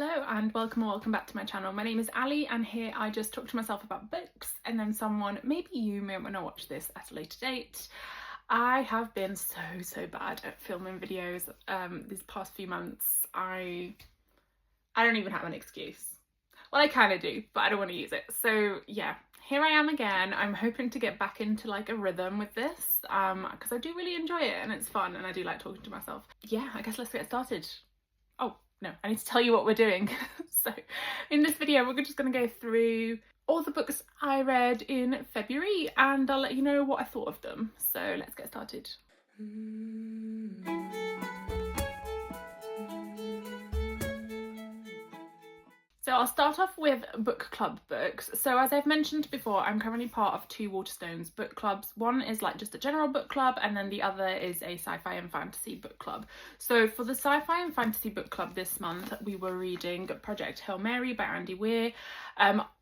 Hello and welcome back to my channel. My name is Ali and here I just talk to myself about books and then someone, maybe you may want to watch this at a later date. I have been so bad at filming videos these past few months. I don't even have an excuse. Well, I kind of do, but I don't want to use it. So yeah, here I am again. I'm hoping to get back into like a rhythm with this because I do really enjoy it and it's fun and I do like talking to myself. Yeah, I guess let's get started. Oh, no, I need to tell you what we're doing. So in this video, we're just going to go through all the books I read in February and I'll let you know what I thought of them. So let's get started. So I'll start off with book club books. So as I've mentioned before, I'm currently part of two Waterstones book clubs. One is like just a general book club and then the other is a sci-fi and fantasy book club. So for the sci-fi and fantasy book club this month, we were reading Project Hail Mary by Andy Weir.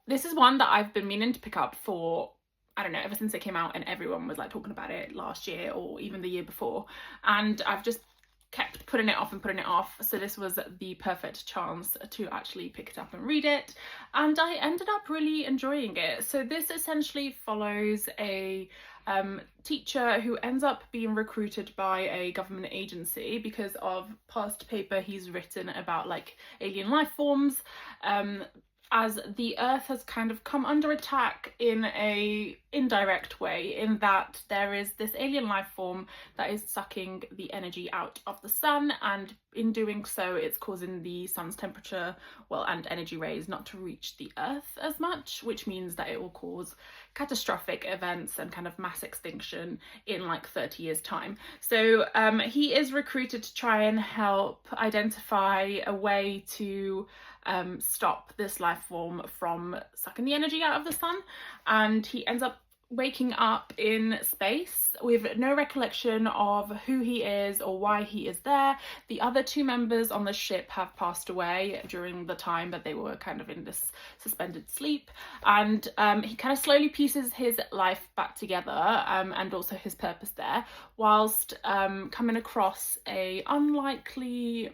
This is one that I've been meaning to pick up for, I don't know, ever since it came out and everyone was like talking about it last year or even the year before. And I've just kept putting it off, so this was the perfect chance to actually pick it up and read it, and I ended up really enjoying it. So this essentially follows a teacher who ends up being recruited by a government agency because of past paper he's written about like alien life forms, as the Earth has kind of come under attack in a indirect way, in that there is this alien life form that is sucking the energy out of the sun, and in doing so it's causing the sun's temperature, well, and energy rays not to reach the Earth as much, which means that it will cause catastrophic events and kind of mass extinction in like 30 years time. So he is recruited to try and help identify a way to stop this life form from sucking the energy out of the sun, and he ends up waking up in space with no recollection of who he is or why he is there. The other two members on the ship have passed away during the time that they were kind of in this suspended sleep, and he kind of slowly pieces his life back together, and also his purpose there, whilst coming across a unlikely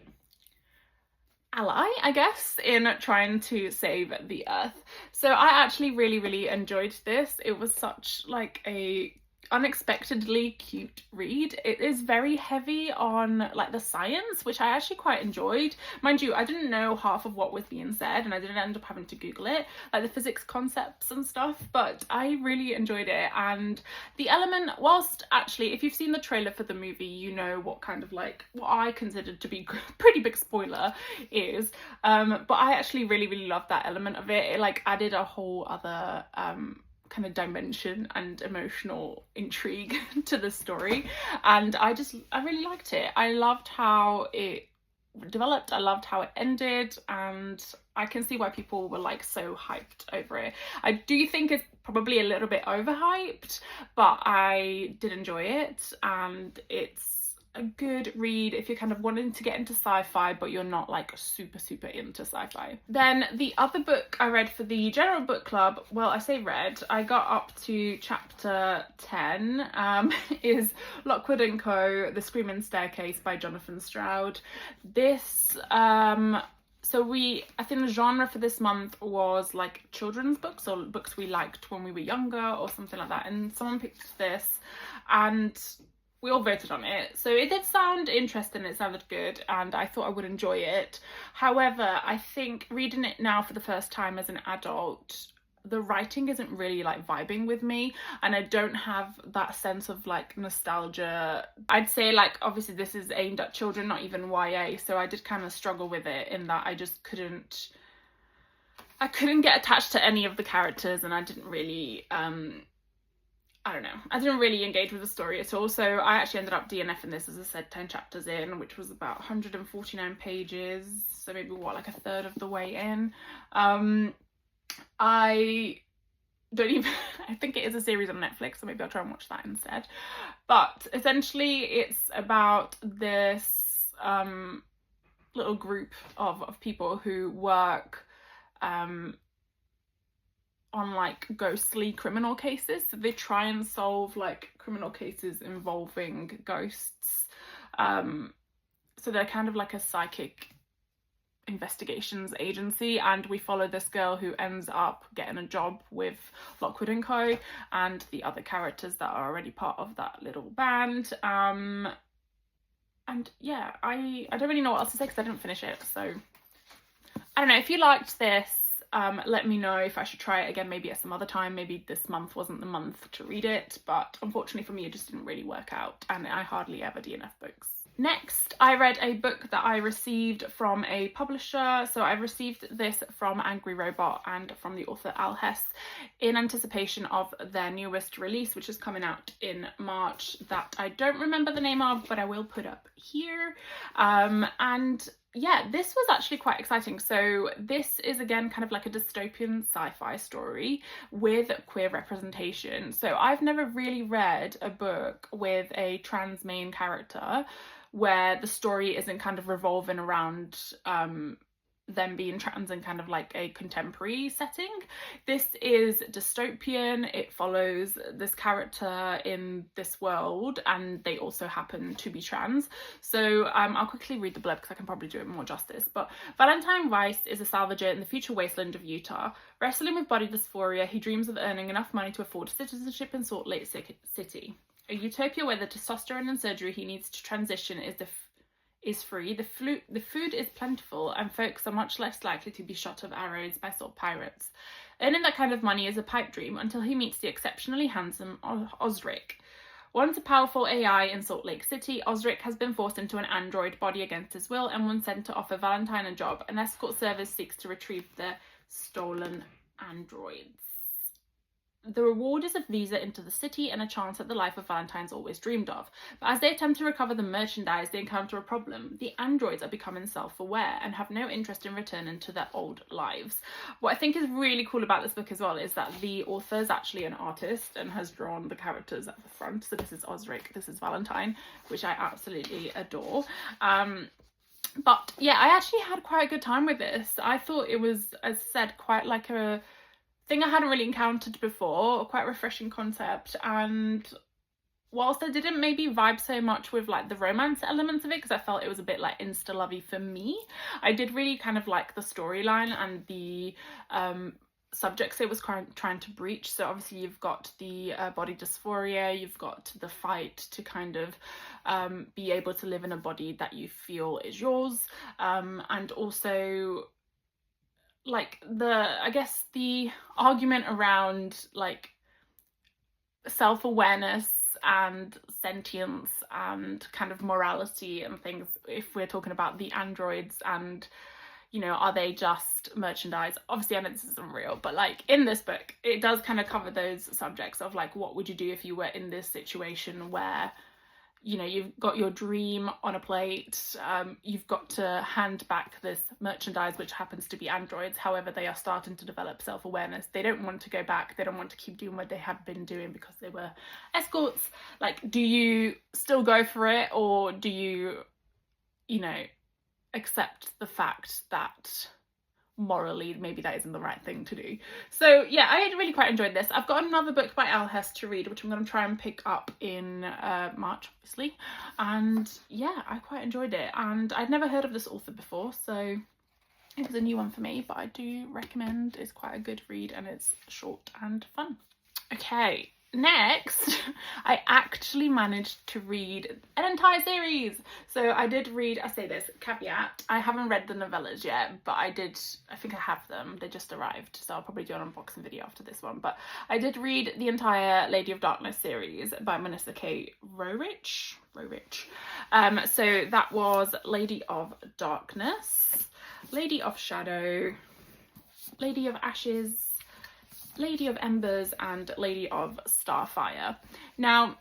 ally, I guess, in trying to save the Earth. So I actually really enjoyed this. It was such like a unexpectedly cute read. It is very heavy on like the science, which I actually quite enjoyed. Mind you, I didn't know half of what was being said and I didn't end up having to Google it, like the physics concepts and stuff, but I really enjoyed it. And the element, whilst actually if you've seen the trailer for the movie, you know what kind of like what I considered to be pretty big spoiler is, but I actually really loved that element of it. It like added a whole other kind of dimension and emotional intrigue to the story, and I really liked it. I loved how it developed, I loved how it ended, and I can see why people were like so hyped over it. I do think it's probably a little bit overhyped, but I did enjoy it, and it's a good read if you're kind of wanting to get into sci-fi but you're not like super into sci-fi. Then the other book I read for the general book club, well, I say read, I got up to chapter 10, is Lockwood & Co. The Screaming Staircase by Jonathan Stroud. This so I think the genre for this month was like children's books or books we liked when we were younger or something like that, and someone picked this and we all voted on it. So it did sound interesting, it sounded good, and I thought I would enjoy it. However, I think reading it now for the first time as an adult, the writing isn't really like vibing with me, and I don't have that sense of like nostalgia. I'd say like obviously this is aimed at children, not even YA, so I did kind of struggle with it in that I just couldn't get attached to any of the characters, and I didn't really I don't know, I didn't really engage with the story at all. So I actually ended up DNFing this, as I said, 10 chapters in, which was about 149 pages, so maybe what, like a third of the way in. I don't even I think it is a series on Netflix, so maybe I'll try and watch that instead. But essentially it's about this little group of people who work on like ghostly criminal cases. So they try and solve like criminal cases involving ghosts. So they're kind of like a psychic investigations agency, and we follow this girl who ends up getting a job with Lockwood and Co. and the other characters that are already part of that little band. And yeah, I don't really know what else to say because I didn't finish it, so I don't know. If you liked this, let me know if I should try it again, maybe at some other time. Maybe this month wasn't the month to read it, but unfortunately for me it just didn't really work out, and I hardly ever DNF books. Next, I read a book that I received from a publisher. So I received this from Angry Robot and from the author Al Hess in anticipation of their newest release, which is coming out in March, that I don't remember the name of, but I will put up here. And yeah, this was actually quite exciting. So this is again kind of like a dystopian sci-fi story with queer representation. So I've never really read a book with a trans main character where the story isn't kind of revolving around them being trans in kind of like a contemporary setting. This is dystopian. It follows this character in this world, and they also happen to be trans. So I'll quickly read the blurb because I can probably do it more justice. But Valentine Rice is a salvager in the future wasteland of Utah. Wrestling with body dysphoria, he dreams of earning enough money to afford citizenship in Salt Lake City, a utopia where the testosterone and surgery he needs to transition is free, the food is plentiful, and folks are much less likely to be shot of arrows by salt pirates. Earning that kind of money is a pipe dream until he meets the exceptionally handsome Osric. Once a powerful AI in Salt Lake City, Osric has been forced into an android body against his will and was sent to offer Valentine a job. An escort service seeks to retrieve their stolen androids. The reward is a visa into the city and a chance at the life of Valentine's always dreamed of. But as they attempt to recover the merchandise, they encounter a problem. The androids are becoming self-aware and have no interest in returning to their old lives. What I think is really cool about this book as well is that the author is actually an artist and has drawn the characters at the front. So this is Osric, this is Valentine, which I absolutely adore. But yeah, I actually had quite a good time with this. I thought it was, as I said, quite like a thing I hadn't really encountered before, quite a refreshing concept. And whilst I didn't maybe vibe so much with like the romance elements of it, because I felt it was a bit like insta-lovey for me, I did really kind of like the storyline and the subjects it was trying to breach. So obviously you've got the body dysphoria, you've got the fight to kind of be able to live in a body that you feel is yours, and also like I guess the argument around like self-awareness and sentience and kind of morality and things, if we're talking about the androids, and you know, are they just merchandise? Obviously I know this isn't real, but like in this book it does kind of cover those subjects of like, what would you do if you were in this situation where, you know, you've got your dream on a plate, you've got to hand back this merchandise which happens to be androids. However, they are starting to develop self-awareness. They don't want to go back, they don't want to keep doing what they have been doing because they were escorts. Like, do you still go for it, or do you, you know, accept the fact that morally maybe that isn't the right thing to do? So yeah, I really quite enjoyed this. I've got another book by Al Hess to read, which I'm going to try and pick up in March, obviously, and yeah, I quite enjoyed it, and I'd never heard of this author before, so it was a new one for me, but I do recommend. It's quite a good read and it's short and fun. Okay, next, I actually managed to read an entire series. So I did read, I say this, caveat, I haven't read the novellas yet, but I think I have them. They just arrived, so I'll probably do an unboxing video after this one. But I did read the entire Lady of Darkness series by Melissa K. Roerich. So that was Lady of Darkness, Lady of Shadow, Lady of Ashes, Lady of Embers, and Lady of Starfire. Now,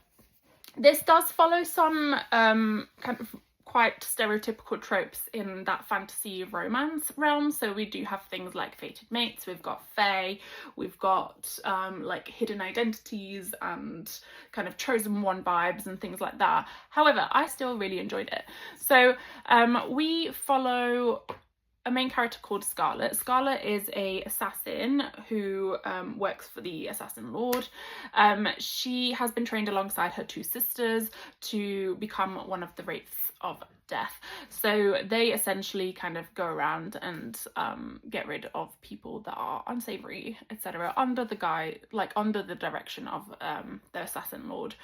this does follow some kind of quite stereotypical tropes in that fantasy romance realm. So we do have things like fated mates, we've got fae, we've got like hidden identities and kind of chosen one vibes and things like that. However, I still really enjoyed it. So we follow a main character called Scarlet. Scarlet is a assassin who works for the Assassin Lord. She has been trained alongside her two sisters to become one of the Wraiths of death. So they essentially kind of go around and get rid of people that are unsavory, etc., under the direction of the assassin lord.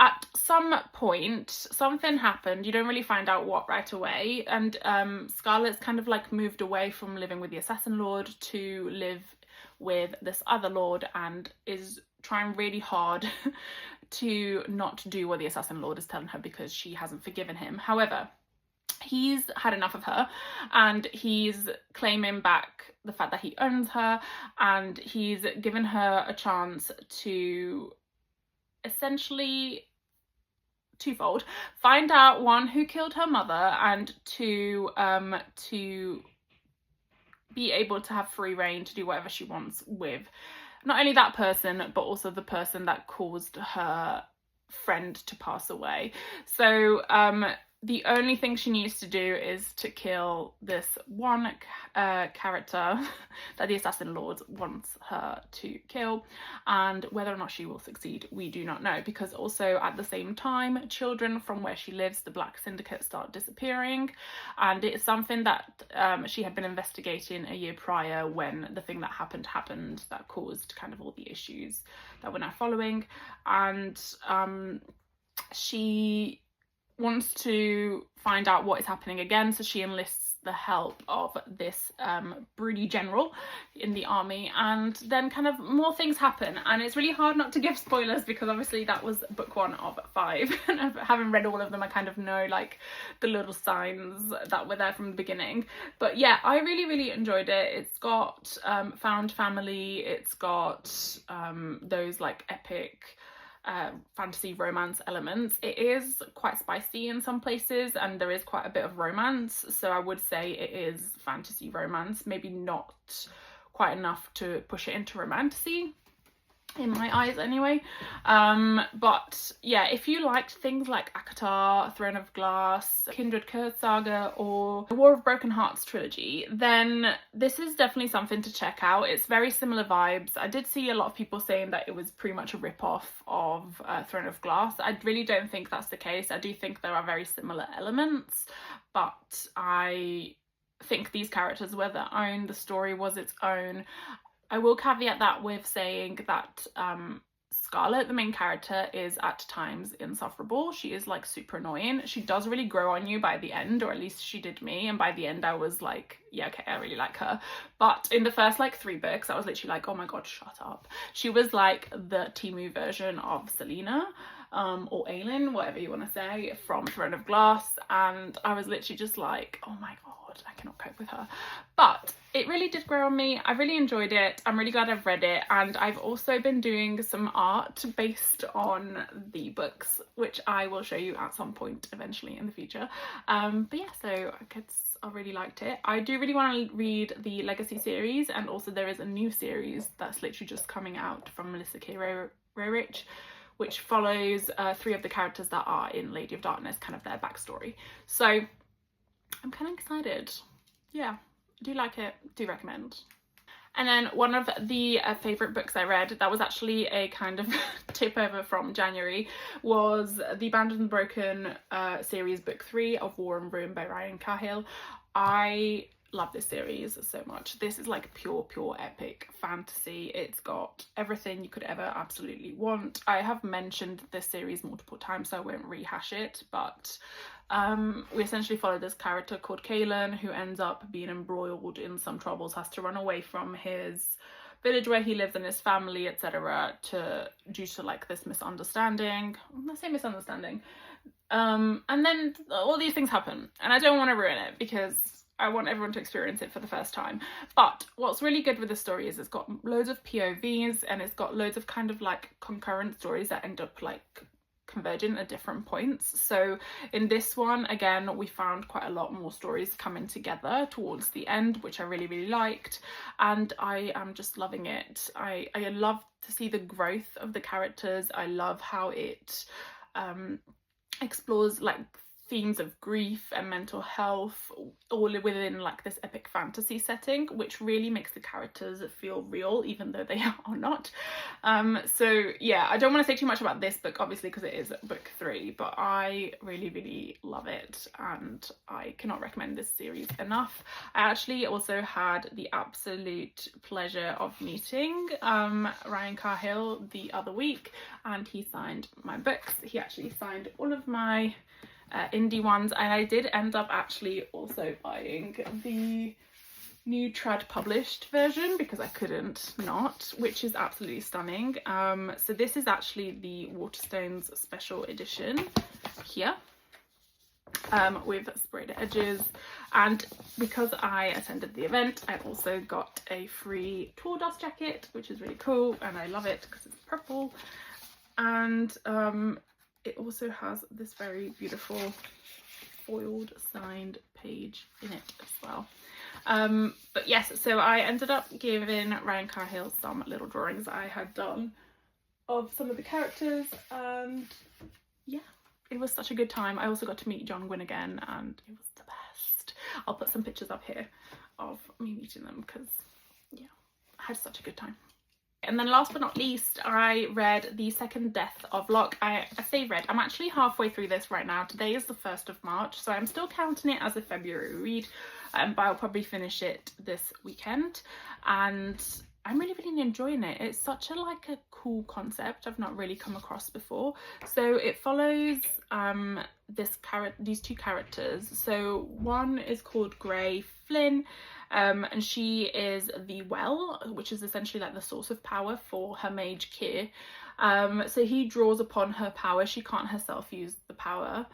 At some point, something happened. You don't really find out what right away, and Scarlet's kind of like moved away from living with the assassin lord to live with this other lord, and is trying really hard to not do what the assassin lord is telling her because she hasn't forgiven him. However, he's had enough of her, and he's claiming back the fact that he owns her, and he's given her a chance to essentially twofold: find out, one, who killed her mother, and two, to be able to have free reign to do whatever she wants with not only that person, but also the person that caused her friend to pass away. So the only thing she needs to do is to kill this one character that the assassin lord wants her to kill, and whether or not she will succeed, we do not know, because also at the same time, children from where she lives, the Black Syndicate, start disappearing, and it's something that she had been investigating a year prior when the thing that happened that caused kind of all the issues that we're now following. And she wants to find out what is happening again, so she enlists the help of this broody general in the army, and then kind of more things happen. And it's really hard not to give spoilers because obviously that was book 1 of 5, and having read all of them, I kind of know like the little signs that were there from the beginning. But yeah, I really enjoyed it. It's got found family, it's got those like epic fantasy romance elements. It is quite spicy in some places, and there is quite a bit of romance, so I would say it is fantasy romance, maybe not quite enough to push it into romantasy in my eyes anyway. But yeah, if you liked things like ACOTAR, Throne of Glass, Kindred Curse Saga, or the War of Broken Hearts trilogy, then this is definitely something to check out. It's very similar vibes. I did see a lot of people saying that it was pretty much a rip-off of Throne of Glass. I really don't think that's the case. I do think there are very similar elements, but I think these characters were their own. The story was its own. I will caveat that with saying that Scarlet, the main character, is at times insufferable. She is like super annoying. She does really grow on you by the end, or at least she did me, and by the end I was like, yeah, okay, I really like her. But in the first like 3 books, I was literally like, oh my god, shut up. She was like the Temu version of Selena, or Aelin, whatever you want to say, from Throne of Glass, and I was literally just like, oh my god, I cannot cope with her. But it really did grow on me. I really enjoyed it. I'm really glad I've read it, and I've also been doing some art based on the books, which I will show you at some point eventually in the future. But yeah, so I really liked it. I do really want to read the Legacy series, and also there is a new series that's literally just coming out from Melissa K. Roerich, which follows 3 of the characters that are in Lady of Darkness, kind of their backstory. So I'm kind of excited. Yeah, do like it, do recommend. And then one of the favourite books I read, that was actually a kind of tip over from January, was the Bound and Broken series, book 3 of War and Ruin by Ryan Cahill. I love this series so much. This is like pure epic fantasy. It's got everything you could ever absolutely want. I have mentioned this series multiple times, so I won't rehash it, but we essentially follow this character called Kaelan, who ends up being embroiled in some troubles, has to run away from his village where he lives and his family, etc., due to like this misunderstanding. I say misunderstanding, and then all these things happen, and I don't want to ruin it because I want everyone to experience it for the first time. But what's really good with the story is it's got loads of POVs, and it's got loads of kind of like concurrent stories that end up like converging at different points. So in this one, again, we found quite a lot more stories coming together towards the end, which I really liked, and I am just loving it. I love to see the growth of the characters. I love how it explores like themes of grief and mental health, all within like this epic fantasy setting, which really makes the characters feel real even though they are not. So yeah, I don't want to say too much about this book obviously because it is book 3, but I really love it and I cannot recommend this series enough. I actually also had the absolute pleasure of meeting Ryan Cahill the other week, and he signed my books. He actually signed all of my indie ones, and I did end up actually also buying the new trad published version because I couldn't not, which is absolutely stunning. So this is actually the Waterstones special edition here, with sprayed edges, and because I attended the event I also got a free tour dust jacket, which is really cool, and I love it because it's purple, and it also has this very beautiful foiled signed page in it as well. But yes, so I ended up giving Ryan Cahill some little drawings that I had done of some of the characters, and yeah, it was such a good time. I also got to meet John Gwynne again, and it was the best. I'll put some pictures up here of me meeting them because yeah, I had such a good time. And then last but not least, I read The Second Death of Locke. I say read, I'm actually halfway through this right now. Today is the 1st of March, so I'm still counting it as a February read, but I'll probably finish it this weekend. And I'm really enjoying it. It's such a cool concept I've not really come across before. So it follows these two characters. So one is called Grey Flynn, and she is the well, which is essentially like the source of power for her mage Keir. So he draws upon her power. She can't herself use the power.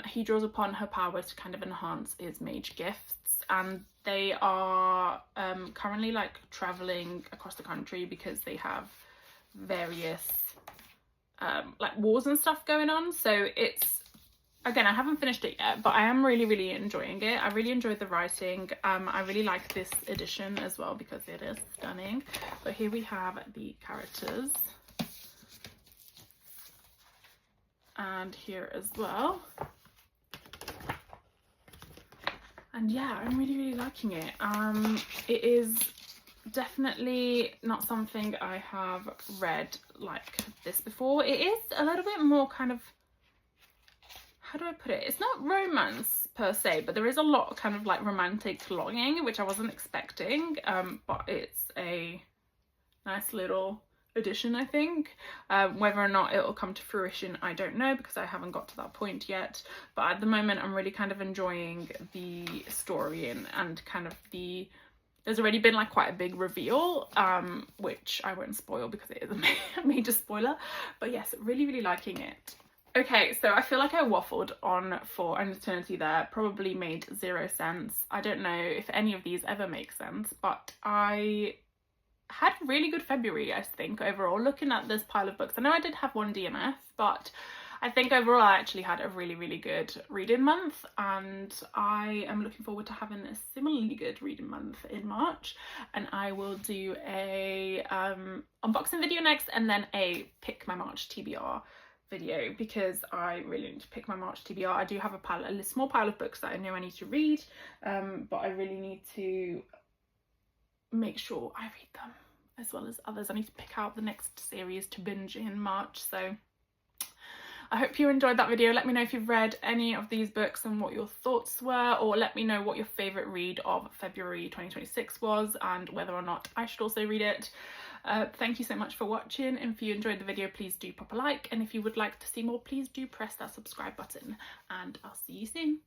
He draws upon her power to kind of enhance his mage gifts, and they are currently traveling across the country because they have various wars and stuff going on. So it's, again, I haven't finished it yet, but I am really enjoying it. I really enjoyed the writing. I really like this edition as well because it is stunning. But here we have the characters, and here as well. And yeah, I'm really liking it. It is definitely not something I have read like this before. It is a little bit more kind of, how do I put it? It's not romance per se, but there is a lot of kind of romantic longing, which I wasn't expecting. But it's a nice little addition, I think. Whether or not it'll come to fruition, I don't know, because I haven't got to that point yet. But at the moment, I'm really kind of enjoying the story and kind of there's already been quite a big reveal, which I won't spoil because it is a major spoiler. But yes, really liking it. Okay, so I feel like I waffled on for an eternity there, probably made 0 sense. I don't know if any of these ever make sense, but I had a really good February, I think, overall. Looking at this pile of books, I know I did have one DNF, but I think overall I actually had a really good reading month, and I am looking forward to having a similarly good reading month in March. And I will do a unboxing video next, and then a pick my March TBR video, because I really need to pick my March TBR. I do have a small pile of books that I know I need to read, but I really need to make sure I read them as well as others. I need to pick out the next series to binge in March. So I hope you enjoyed that video. Let me know if you've read any of these books and what your thoughts were, or let me know what your favourite read of February 2026 was and whether or not I should also read it. Thank you so much for watching, and if you enjoyed the video, please do pop a like, and if you would like to see more, please do press that subscribe button, and I'll see you soon.